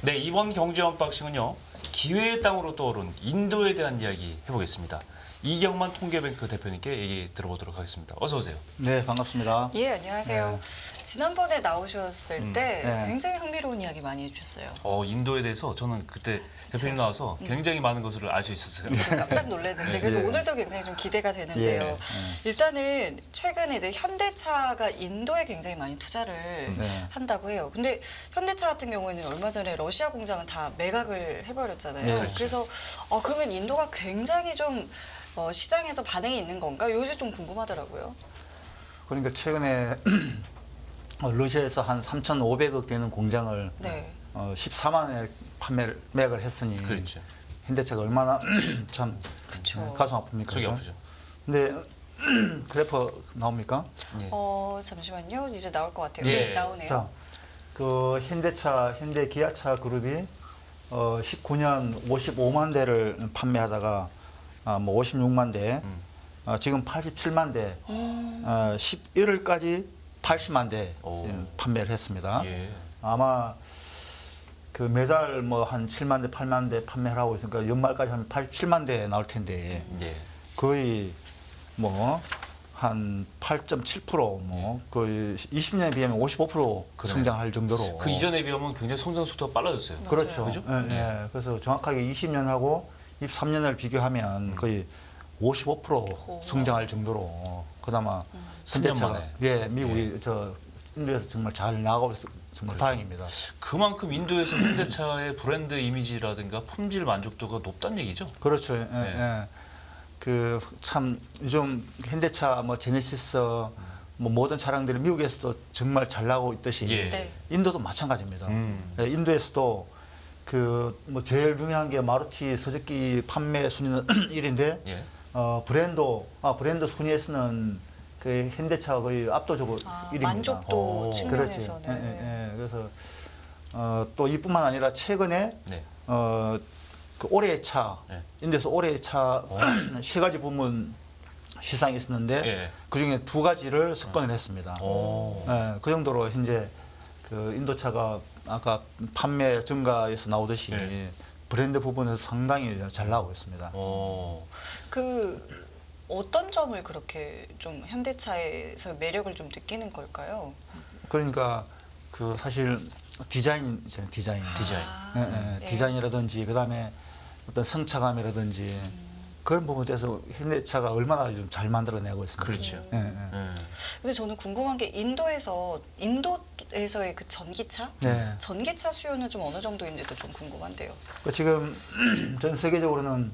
네, 이번 경제 언박싱은요. 기회의 땅으로 떠오른 인도에 대한 이야기 해보겠습니다. 이경만 통계뱅크 대표님께 얘기 들어보도록 하겠습니다. 어서 오세요. 네, 반갑습니다. 예, 안녕하세요. 지난번에 나오셨을 때 네. 굉장히 흥미로운 이야기 많이 해주셨어요. 인도에 대해서 저는 그때 대표님 나와서 굉장히 많은 것을 알 수 있었어요. 저도 깜짝 놀랐는데 그래서 예. 오늘도 굉장히 좀 기대가 되는데요. 예. 일단은 최근에 이제 현대차가 인도에 굉장히 많이 투자를 네. 한다고 해요. 근데 현대차 같은 경우에는 얼마 전에 러시아 공장은 다 매각을 해버렸잖아요. 네. 그래서 그러면 인도가 굉장히 좀 시장에서 반응이 있는 건가? 요새 좀 궁금하더라고요. 그러니까 최근에 러시아에서 한 3,500억 되는 공장을 네. 14만 원에 매각을 했으니 그렇죠. 현대차가 얼마나 참 그쵸. 가슴 아픕니까? 속이 그죠? 아프죠. 근데 그래프 나옵니까? 예. 잠시만요. 이제 나올 것 같아요. 예. 네, 나오네요. 자, 그 현대 기아차 그룹이 19년 55만 대를 판매하다가 뭐 56만 대, 지금 87만 대, 11월까지 80만 대 오. 판매를 했습니다. 예. 아마 그 매달 뭐 한 7만 대, 8만 대 판매를 하고 있으니까 연말까지 하면 87만 대 나올 텐데 예. 거의 뭐 한 8.7%뭐 거의 20년에 비하면 55% 그래요. 성장할 정도로 그 이전에 비하면 굉장히 성장 속도가 빨라졌어요. 그렇죠. 그죠? 예, 예. 그래서 정확하게 20년하고 23년을 비교하면 거의 55% 성장할 정도로 그나마 3년 현대차가 만에. 예, 미국이 저 인도에서 정말 잘 나가고 있어서 정말 다행입니다. 그만큼 인도에서 현대차의 브랜드 이미지라든가 품질 만족도가 높다는 얘기죠. 그렇죠. 예, 네. 예. 그 참 요즘 현대차 뭐 제네시스 뭐 모든 차량들이 미국에서도 정말 잘 나가고 있듯이 예. 네. 인도도 마찬가지입니다. 음. 예, 인도에서도 그 뭐 제일 유명한 게 마루티 스즈키 판매 순위는 1인데 예. 브랜드 순위에서는 그 현대차가 거의 압도적으로 1위입니다. 만족도 오. 측면에서는. 그렇지. 예, 예. 그래서 또 이뿐만 아니라 최근에 네. 그 올해의 차, 네. 인도에서 올해의 차 세 가지 부문 시상이 있었는데 예. 그 중에 두 가지를 석권을 했습니다. 오. 예, 그 정도로 현재 그 인도차가 아까 판매 증가에서 나오듯이 네. 브랜드 부분에서 상당히 잘 나오고 있습니다. 그 어떤 점을 그렇게 좀 현대차에서 매력을 좀 느끼는 걸까요? 그러니까 그 사실 디자인이잖아요, 디자인. 디자인. 아, 예, 예. 예. 디자인이라든지 그다음에 어떤 성차감이라든지 그런 부분에 대해서 현대차가 얼마나 좀 잘 만들어내고 있습니다. 그렇죠. 예, 예. 예. 근데 저는 궁금한 게 인도에서의 그 전기차? 네. 전기차 수요는 좀 어느 정도인지도 좀 궁금한데요. 그 지금 전 세계적으로는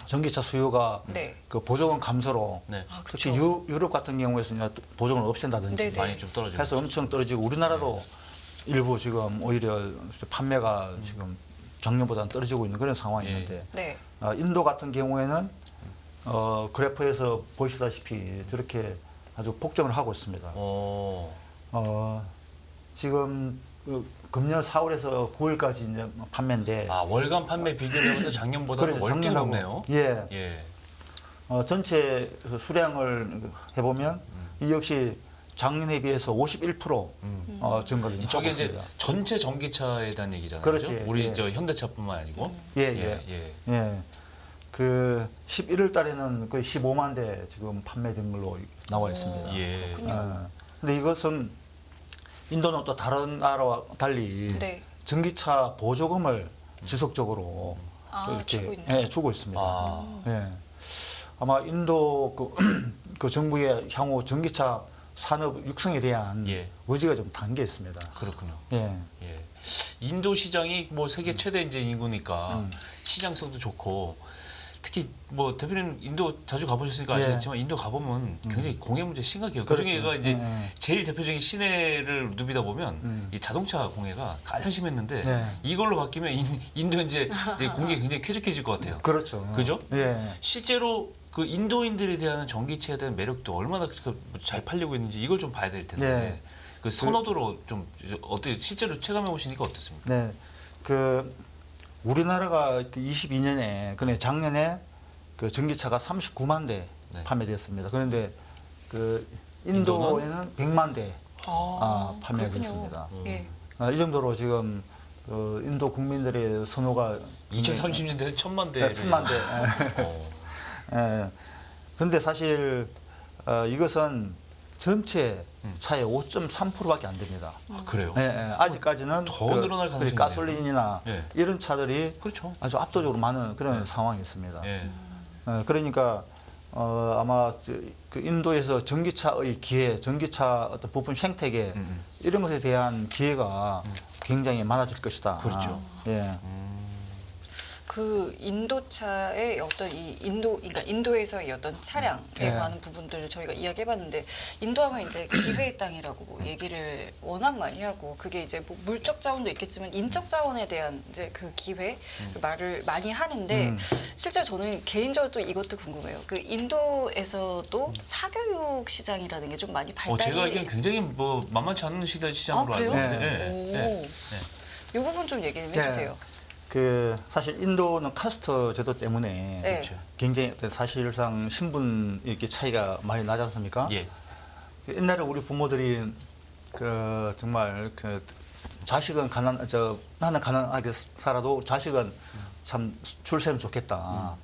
전기차 수요가 네. 그 보조금 감소로 네. 아, 특히 그쵸. 유럽 같은 경우에는 보조금을 없앤다든지 네, 네. 많이 좀 떨어지고 해서 있죠. 엄청 떨어지고 우리나라도 일부 지금 오히려 판매가 지금 작년보다는 떨어지고 있는 그런 상황이 예. 있는데 네. 인도 같은 경우에는 그래프에서 보시다시피 저렇게 아주 폭증을 하고 있습니다. 지금 금년 4월에서 9월까지 이제 판매인데 월간 판매 비교를 해도 작년보다는 그래서 월등히 작년하고, 높네요. 예, 예. 전체 그 수량을 해보면 이 역시 작년에 비해서 51% 증가를 하고 저게 이제 있습니다. 전체 전기차에 대한 얘기잖아요. 그렇지. 그죠? 우리 예. 저 현대차뿐만 아니고. 예. 그 11월 달에는 거의 15만 대 지금 판매된 걸로 나와 있습니다. 예. 근데 이것은 인도는 또 다른 나라와 달리 네. 전기차 보조금을 지속적으로 주고 있네요. 예, 주고 있습니다. 아. 예. 아마 인도 그 정부의 향후 전기차 산업 육성에 대한 예. 의지가 좀 담겨 있습니다. 그렇군요. 예. 예. 인도 시장이 뭐 세계 최대 이제 인구니까 시장성도 좋고 특히 뭐 대표님 인도 자주 가보셨으니까 예. 아시겠지만 인도 가보면 굉장히 공해 문제 심각해요. 그렇죠. 그중에가 이제 예. 제일 대표적인 시내를 누비다 보면 이 자동차 공해가 가장 심했는데 네. 이걸로 바뀌면 인도 이제 공해 굉장히 쾌적해질 것 같아요. 그렇죠. 그죠? 예. 실제로 그 인도인들에 대한 전기차에 대한 매력도 얼마나 잘 팔리고 있는지 이걸 좀 봐야 될 텐데 네. 그 선호도로 좀 어떻게 실제로 체감해 보시니까 어떻습니까? 네. 그 우리나라가 22년에 그네 작년에 그 전기차가 39만 대 네. 판매되었습니다. 그런데 그 인도에는 100만 대 판매가 그렇군요. 됐습니다. 예. 이 정도로 지금 인도 국민들의 선호가 2030년대에 1000만 대. 1000만 대. 예. 그런데 사실 이것은 전체 차의 5.3%밖에 안 됩니다. 아, 그래요? 예, 예. 아직까지는 더 늘어날 가능성이 있네요. 가솔린이나 예. 이런 차들이 그렇죠. 아주 압도적으로 많은 그런 상황이 있습니다. 예. 그러니까 아마 그 인도에서 전기차의 기회, 전기차 어떤 부품 생태계 이런 것에 대한 기회가 굉장히 많아질 것이다. 그렇죠. 예. 그 인도차의 어떤 그러니까 인도에서의 어떤 차량에 예. 관한 부분들을 저희가 이야기해봤는데 인도하면 이제 기회의 땅이라고 뭐 얘기를 워낙 많이 하고 그게 이제 뭐 물적 자원도 있겠지만 인적 자원에 대한 이제 그 기회 그 말을 많이 하는데 실제로 저는 개인적으로 또 이것도 궁금해요. 그 인도에서도 사교육 시장이라는 게 좀 많이 발달이. 제가 알기엔 굉장히 뭐 만만치 않은 시장으로 아, 그래요? 알고 있는데. 오. 예. 예. 이 부분 좀 얘기 좀 네. 해주세요. 그 사실 인도는 카스트 제도 때문에 네. 그렇죠. 굉장히 사실상 신분 이렇게 차이가 많이 나지 않습니까? 예. 옛날에 우리 부모들이 그 정말 그 자식은 나는 가난하게 살아도 자식은 참 출세하면 좋겠다.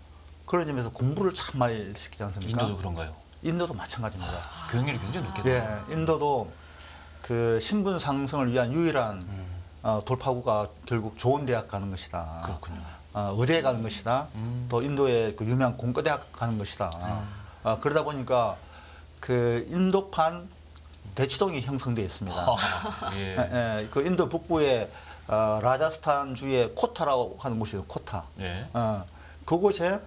그런 점에서 공부를 참 많이 시키지 않습니까? 인도도 그런가요? 인도도 마찬가지입니다. 교육률이 굉장히 높겠네요. 예, 인도도 그 신분 상승을 위한 유일한 돌파구가 결국 좋은 대학 가는 것이다. 그렇군요. 의대에 가는 것이다. 또 인도의 그 유명한 공과대학 가는 것이다. 그러다 보니까 그 인도판 대치동이 형성되어 있습니다. 예. 그 인도 북부의 라자스탄 주의 코타라고 하는 곳이에요. 코타. 예. 그곳에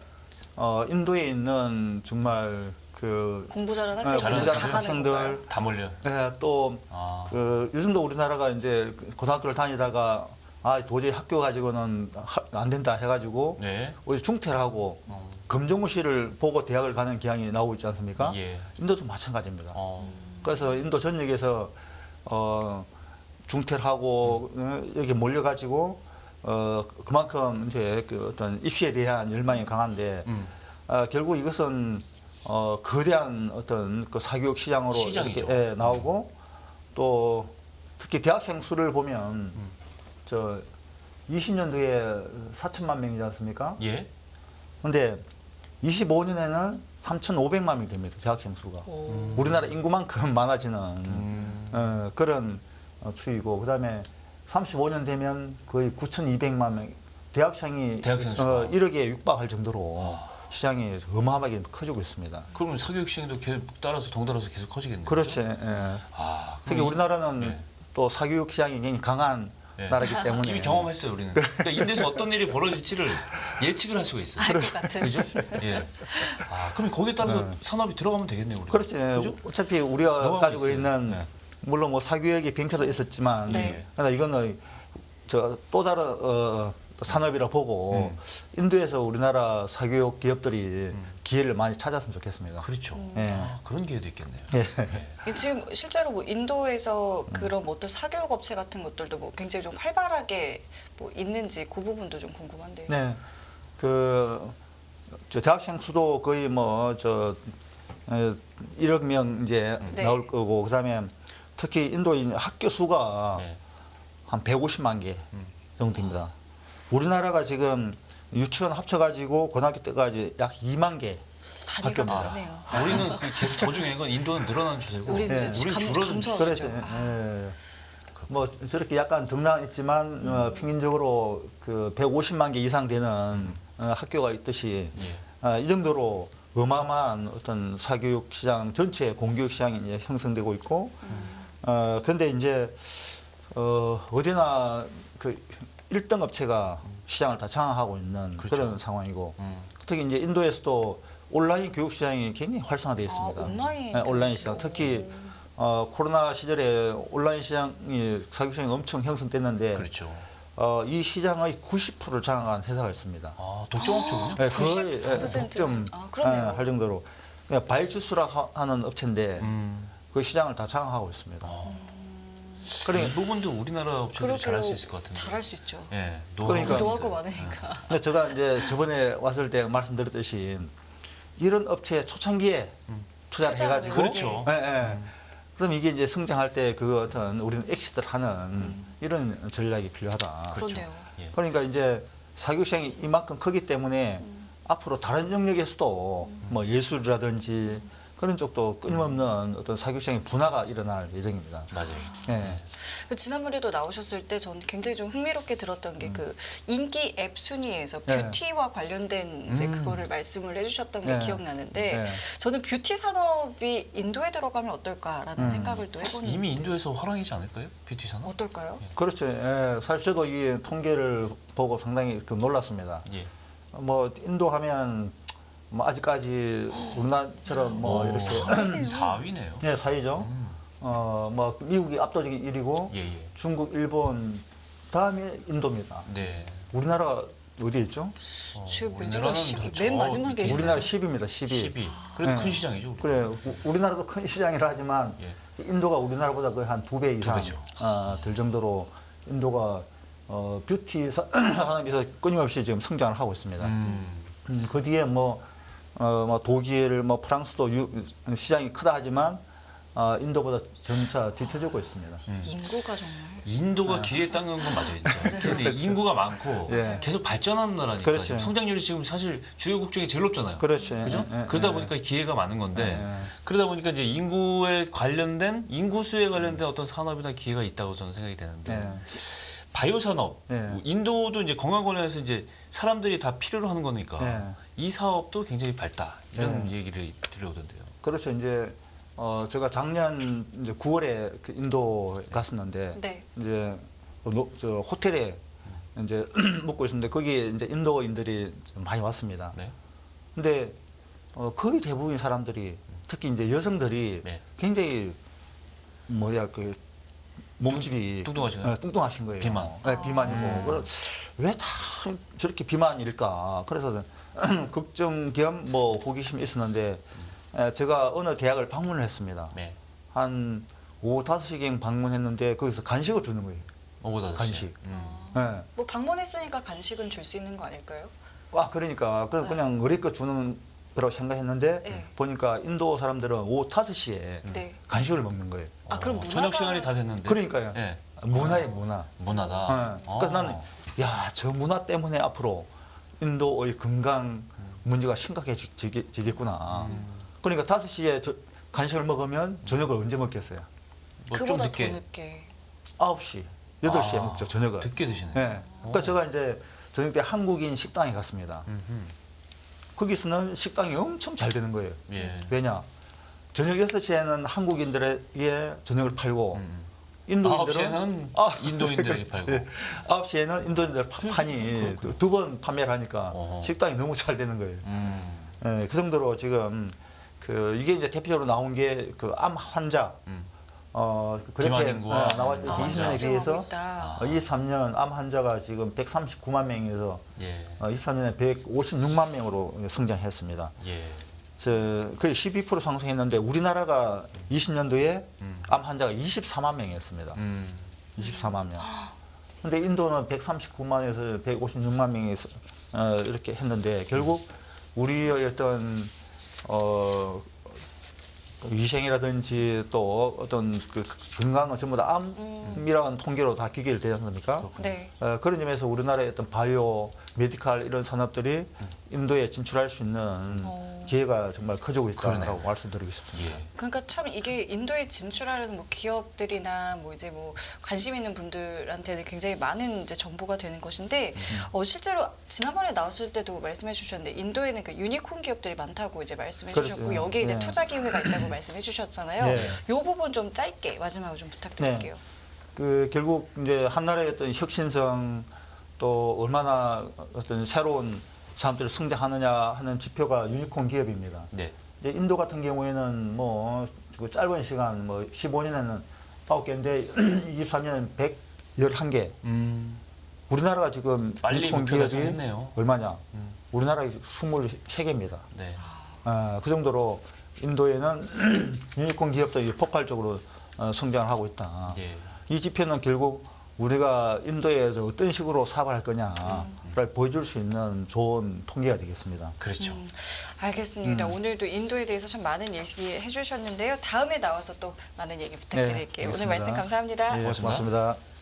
인도에 있는 정말 그 공부 잘하는 공부 학생들 잘하는 다 가는 학생들 건가요? 다 몰려. 또 아. 그 요즘도 우리나라가 이제 고등학교를 다니다가 도저히 학교 가지고는 안 된다 해가지고 네. 우리 중퇴를 하고 검정고시를 보고 대학을 가는 경향이 나오고 있지 않습니까? 예. 인도도 마찬가지입니다. 어. 그래서 인도 전역에서 중퇴를 하고 여기 몰려가지고 그만큼 이제 그 어떤 입시에 대한 열망이 강한데 결국 이것은 거대한 어떤 그 사교육 시장으로 시장이죠. 이렇게 나오고 또 특히 대학생 수를 보면 저 20년도에 4천만 명이지 않습니까? 예. 근데 25년에는 3,500만 명이 됩니다. 대학생 수가. 우리나라 인구만큼 많아지는 그런 추이고 그다음에 35년 되면 거의 9,200만 명 대학생 수가 1억에 육박할 정도로 시장이 어마어마하게 커지고 있습니다. 그러면 사교육 시장도 따라서 동달아서 계속 커지겠네요. 그렇죠. 예. 아, 특히 그럼 우리나라는 네. 또 사교육 시장이 굉장히 강한 네. 나라이기 때문에 이미 경험했어요, 우리는. 그러니까 인도에서 어떤 일이 벌어질지를 예측을 할 수가 있어요. 알 것 같은. 그죠? 예. 아, 그럼 거기에 따라서 산업이 들어가면 되겠네요, 우리. 그렇지. 그죠? 어차피 우리가 넘어가고 가지고 있어요. 있는 네. 물론 뭐 사교육의 빈표도 있었지만 네. 그러나 이거는 또 다른 산업이라 보고 인도에서 우리나라 사교육 기업들이 기회를 많이 찾았으면 좋겠습니다. 그렇죠. 예. 아, 그런 기회도 있겠네요. 지금 실제로 뭐 인도에서 그런 뭐 어떤 사교육 업체 같은 것들도 뭐 굉장히 좀 활발하게 뭐 있는지 그 부분도 좀 궁금한데요. 네. 저 대학생 수도 거의 1억 명 이제 네. 나올 거고 그다음에 특히 인도인 학교 수가 네. 한 150만 개 정도 됩니다. 우리나라가 지금 유치원 합쳐가지고 고등학교 때까지 약 2만 개 단위가 학교입니다. 다르네요. 우리는 더 중요한 건 인도는 늘어나는 추세고 우리는 예. 이제 우리는 줄어드는 감소하고 추세. 그렇죠. 예. 뭐 저렇게 약간 등락은 있지만 평균적으로 그 150만 개 이상 되는 학교가 있듯이 예. 이 정도로 어마어마한 어떤 사교육 시장 전체 공교육 시장이 이제 형성되고 있고 그런데 이제 어디나 그 1등 업체가 시장을 다 장악하고 있는 그렇죠. 그런 상황이고 특히 이제 인도에서도 온라인 교육 시장이 굉장히 활성화되어 있습니다. 온라인 네, 온라인 교육. 시장 특히 코로나 시절에 온라인 시장이 사교육 시장이 엄청 형성됐는데 그렇죠. 이 시장의 90%를 장악한 회사가 있습니다. 아, 독점업체군요. 네, 거의 90%? 독점 그러네요. 할 정도로 그러니까 바이주스라 하는 업체인데 그 시장을 다 장악하고 있습니다. 그래, 이 부분도 우리나라 업체들이 잘할 수 있을 것 같은데. 잘할 수 있죠. 예, 그러니까. 노하우가 있어요. 많으니까. 근데 제가 이제 저번에 왔을 때 말씀드렸듯이 이런 업체 초창기에 투자를 투자를 해가지고 그렇죠. 예, 예. 그럼 이게 이제 성장할 때 그 어떤 우리는 엑시트를 하는 이런 전략이 필요하다. 그러네요. 예. 그러니까 이제 사교육 시장이 이만큼 크기 때문에 앞으로 다른 영역에서도 뭐 예술이라든지 그런 쪽도 끊임없는 어떤 사교육 시장의 분화가 일어날 예정입니다. 맞아요. 예. 지난번에도 나오셨을 때 저는 굉장히 좀 흥미롭게 들었던 게 그 인기 앱 순위에서 네. 뷰티와 관련된 이제 그거를 말씀을 해주셨던 게 네. 기억나는데 네. 저는 뷰티 산업이 인도에 들어가면 어떨까라는 생각을 또 해보는 이미 인도에서 화랑이지 않을까요? 뷰티 산업? 어떨까요? 그렇죠. 예. 사실 저도 이 통계를 보고 상당히 그 놀랐습니다. 예. 뭐 인도 하면 뭐 아직까지 우리나라처럼 뭐 이렇게 4위네요. 네, 사이죠. 뭐 미국이 압도적인 1위고 예, 예. 중국, 일본 다음에 인도입니다. 네. 우리나라가 어디에 있죠? 지금 우리나라는 우리나라 저 맨 마지막에 밑에 있어요. 우리나라 10위입니다. 10위. 10위. 그래도 네. 큰 시장이죠. 우리. 그래 우리나라도 큰 시장이라 하지만 예. 인도가 우리나라보다 거의 한 2배 이상 배죠. 될 정도로 인도가 뷰티 산업에서 끊임없이 지금 성장을 하고 있습니다. 그 뒤에 뭐 독일, 뭐 프랑스도 시장이 크다 하지만 인도보다 점차 뒤처지고 있습니다. 인구가 정말 인도가 기회에 땅은 건 맞아요, 진짜. 근데 인구가 많고 예. 계속 발전하는 나라니까 그렇죠. 지금 성장률이 지금 사실 주요국 중에 제일 높잖아요. 그렇죠. 그죠? 예, 예, 그러다 예. 보니까 기회가 많은 건데 예. 그러다 보니까 이제 인구에 관련된 인구 수에 관련된 어떤 산업이나 기회가 있다고 저는 생각이 되는데 예. 바이오 산업 예. 인도도 이제 건강 관련해서 이제 사람들이 다 필요로 하는 거니까 예. 이 사업도 굉장히 밝다 이런 얘기를 들려오던데요. 그렇죠. 이제 제가 작년 이제 9월에 그 인도 갔었는데 네. 이제 저 호텔에 이제 묵고 있었는데 거기에 이제 인도인들이 좀 많이 왔습니다. 네. 근데 거의 대부분 사람들이 특히 이제 여성들이 네. 굉장히 뭐야 그 몸집이 뚱뚱하신가요? 뚱뚱하신 거예요. 비만. 네, 비만이고. 왜 다 저렇게 비만일까? 그래서 걱정 겸 뭐 호기심이 있었는데 제가 어느 대학을 방문을 했습니다. 네. 한 오후 5시경 방문했는데 거기서 간식을 주는 거예요. 오보다 간식. 음. 네. 뭐 방문했으니까 간식은 줄 수 있는 거 아닐까요? 그러니까 그냥 어리껏 주는 거라고 생각했는데 네. 보니까 인도 사람들은 오후 5시에 네. 간식을 먹는 거예요. 아 그럼 문화가 저녁 시간이 다 됐는데. 그러니까요. 예. 문화예요, 문화. 문화다. 네. 그래서 나는 저 문화 때문에 앞으로 인도의 건강 문제가 심각해지겠구나. 그러니까 5시에 간식을 먹으면 저녁을 언제 먹겠어요? 뭐좀 그보다 늦게. 더 늦게. 9시, 8시에 먹죠, 저녁을. 늦게 드시네. 네. 그러니까 제가 이제 저녁 때 한국인 식당에 갔습니다. 거기서는 식당이 엄청 잘 되는 거예요. 예. 왜냐? 저녁 6시에는 한국인들에게 저녁을 팔고 인도인들은 9시에는 인도인들에게 그렇지. 팔고. 9시에는 인도인들 판이 두 번 판매를 하니까 어허. 식당이 너무 잘 되는 거예요. 음. 예, 그 정도로 지금 이게 이제 대표적으로 나온 게 그 암 환자 비만 그렇게 인구와 나왔듯이 암 환자. 20년에 비해서 있다. 23년 암 환자가 지금 139만 명에서 예. 23년에 156만 명으로 성장했습니다. 예. 거의 12% 상승했는데 우리나라가 20년도에 암 환자가 24만 명이었습니다. 24만 명. 근데 인도는 139만에서 156만 명이 이렇게 했는데 결국 우리의 어떤 위생이라든지 또 어떤 그 건강은 전부 다 암이라는 통계로 다 기계를 되지 않습니까? 네. 그런 점에서 우리나라의 어떤 바이오, 메디칼 이런 산업들이 인도에 진출할 수 있는 기회가 정말 커지고 있다라고 그러네요. 말씀드리고 싶습니다. 예. 그러니까 참 이게 인도에 진출하는 뭐 기업들이나 뭐 이제 뭐 관심 있는 분들한테는 굉장히 많은 이제 정보가 되는 것인데 실제로 지난번에 나왔을 때도 말씀해 주셨는데 인도에는 그 유니콘 기업들이 많다고 이제 말씀해 그렇죠. 주셨고 여기에 이제 네. 투자 기회가 있다고 말씀해 주셨잖아요. 네. 이 부분 좀 짧게 마지막으로 좀 부탁드릴게요. 결국 이제 한 나라의 어떤 혁신성 또 얼마나 어떤 새로운 사람들이 성장하느냐 하는 지표가 유니콘 기업입니다. 네. 이제 인도 같은 경우에는 그 짧은 시간 15년에는 9개인데 23년에는 111개. 우리나라가 지금 빨리 유니콘 목표 기업이 달성했네요. 얼마냐? 우리나라 23개입니다. 네. 그 정도로 인도에는 유니콘 기업들이 폭발적으로 성장을 하고 있다. 예. 이 지표는 결국 우리가 인도에서 어떤 식으로 사업을 할 거냐를 보여줄 수 있는 좋은 통계가 되겠습니다. 그렇죠. 알겠습니다. 오늘도 인도에 대해서 참 많은 얘기해 주셨는데요. 다음에 나와서 또 많은 얘기 부탁드릴게요. 오늘 알겠습니다. 말씀 감사합니다. 예, 고맙습니다. 고맙습니다.